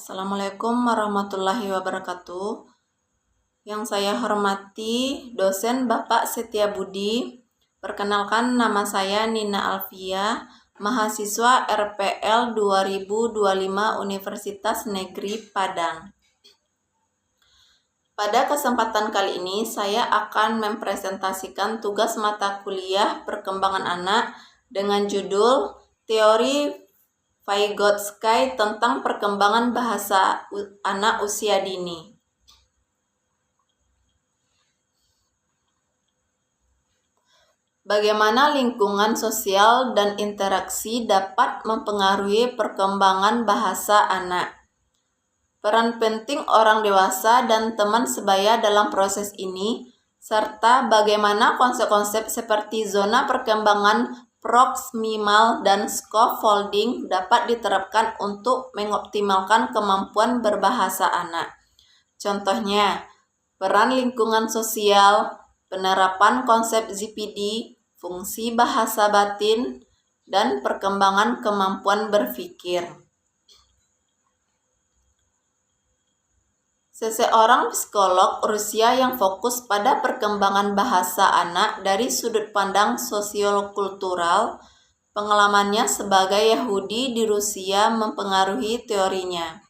Assalamualaikum warahmatullahi wabarakatuh. Yang saya hormati dosen Bapak Setia Budi. Perkenalkan, nama saya Nina Alfia, mahasiswa RPL 2025 Universitas Negeri Padang. Pada kesempatan kali ini saya akan mempresentasikan tugas mata kuliah perkembangan anak dengan judul Teori Vygotsky tentang perkembangan bahasa anak usia dini. Bagaimana lingkungan sosial dan interaksi dapat mempengaruhi perkembangan bahasa anak? Peran penting orang dewasa dan teman sebaya dalam proses ini, serta bagaimana konsep-konsep seperti zona perkembangan proksimal dan scaffolding dapat diterapkan untuk mengoptimalkan kemampuan berbahasa anak. Contohnya, peran lingkungan sosial, penerapan konsep ZPD, fungsi bahasa batin, dan perkembangan kemampuan berpikir. Seseorang psikolog Rusia yang fokus pada perkembangan bahasa anak dari sudut pandang sosiokultural, pengalamannya sebagai Yahudi di Rusia mempengaruhi teorinya.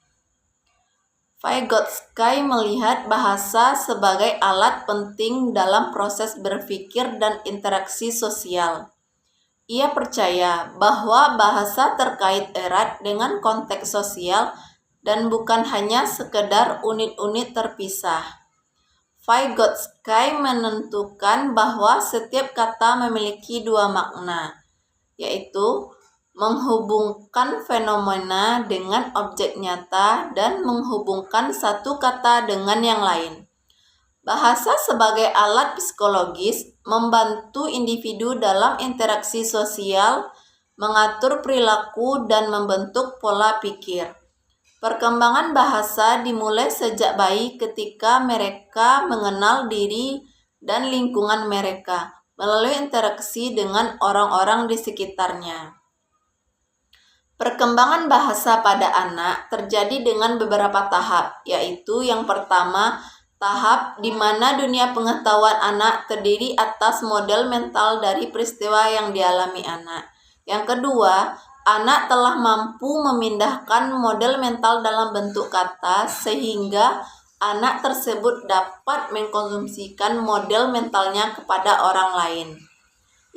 Vygotsky melihat bahasa sebagai alat penting dalam proses berpikir dan interaksi sosial. Ia percaya bahwa bahasa terkait erat dengan konteks sosial dan bukan hanya sekedar unit-unit terpisah. Vygotsky menentukan bahwa setiap kata memiliki dua makna, yaitu menghubungkan fenomena dengan objek nyata dan menghubungkan satu kata dengan yang lain. Bahasa sebagai alat psikologis membantu individu dalam interaksi sosial, mengatur perilaku, dan membentuk pola pikir. Perkembangan bahasa dimulai sejak bayi ketika mereka mengenal diri dan lingkungan mereka melalui interaksi dengan orang-orang di sekitarnya. Perkembangan bahasa pada anak terjadi dengan beberapa tahap, yaitu yang pertama, tahap di mana dunia pengetahuan anak terdiri atas model mental dari peristiwa yang dialami anak. Yang kedua, anak telah mampu memindahkan model mental dalam bentuk kata sehingga anak tersebut dapat mengkonsumsikan model mentalnya kepada orang lain.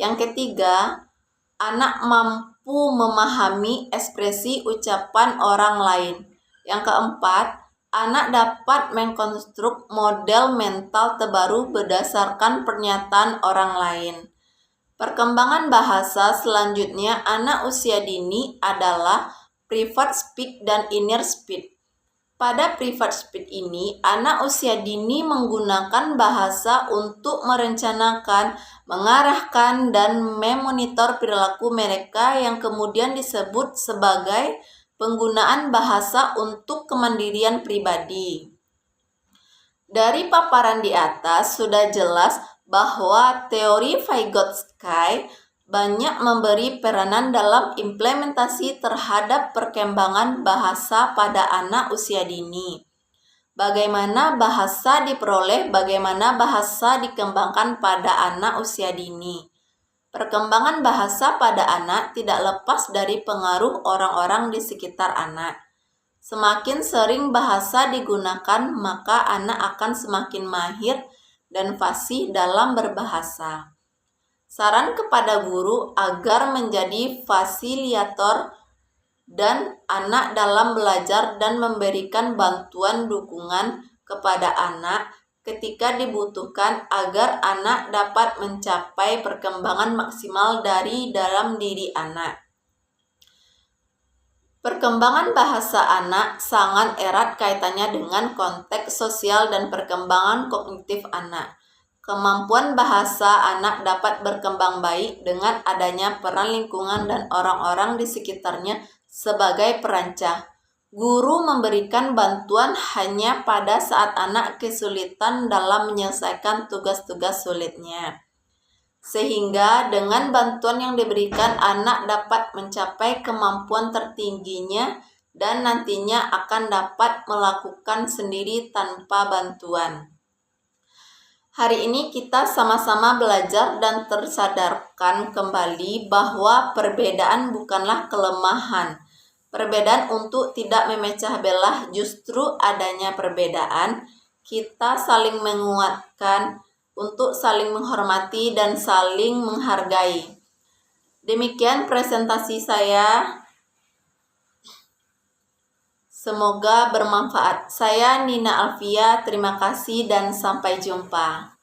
Yang ketiga, anak mampu memahami ekspresi ucapan orang lain. Yang keempat, anak dapat mengkonstruk model mental terbaru berdasarkan pernyataan orang lain. Perkembangan bahasa selanjutnya anak usia dini adalah private speech dan inner speech. Pada private speech ini, anak usia dini menggunakan bahasa untuk merencanakan, mengarahkan, dan memonitor perilaku mereka yang kemudian disebut sebagai penggunaan bahasa untuk kemandirian pribadi. Dari paparan di atas sudah jelas bahwa teori Vygotsky banyak memberi peranan dalam implementasi terhadap perkembangan bahasa pada anak usia dini. Bagaimana bahasa diperoleh, bagaimana bahasa dikembangkan pada anak usia dini. Perkembangan bahasa pada anak tidak lepas dari pengaruh orang-orang di sekitar anak. Semakin sering bahasa digunakan, maka anak akan semakin mahir dan fasih dalam berbahasa. Saran kepada guru agar menjadi fasilitator dan anak dalam belajar dan memberikan bantuan dukungan kepada anak ketika dibutuhkan agar anak dapat mencapai perkembangan maksimal dari dalam diri anak. Perkembangan bahasa anak sangat erat kaitannya dengan konteks sosial dan perkembangan kognitif anak. Kemampuan bahasa anak dapat berkembang baik dengan adanya peran lingkungan dan orang-orang di sekitarnya sebagai perancah. Guru memberikan bantuan hanya pada saat anak kesulitan dalam menyelesaikan tugas-tugas sulitnya. Sehingga dengan bantuan yang diberikan anak dapat mencapai kemampuan tertingginya dan nantinya akan dapat melakukan sendiri tanpa bantuan. Hari ini kita sama-sama belajar dan tersadarkan kembali bahwa perbedaan bukanlah kelemahan. Perbedaan untuk tidak memecah belah, justru adanya perbedaan, kita saling menguatkan untuk saling menghormati dan saling menghargai. Demikian presentasi saya. Semoga bermanfaat. Saya Nina Alfia, terima kasih dan sampai jumpa.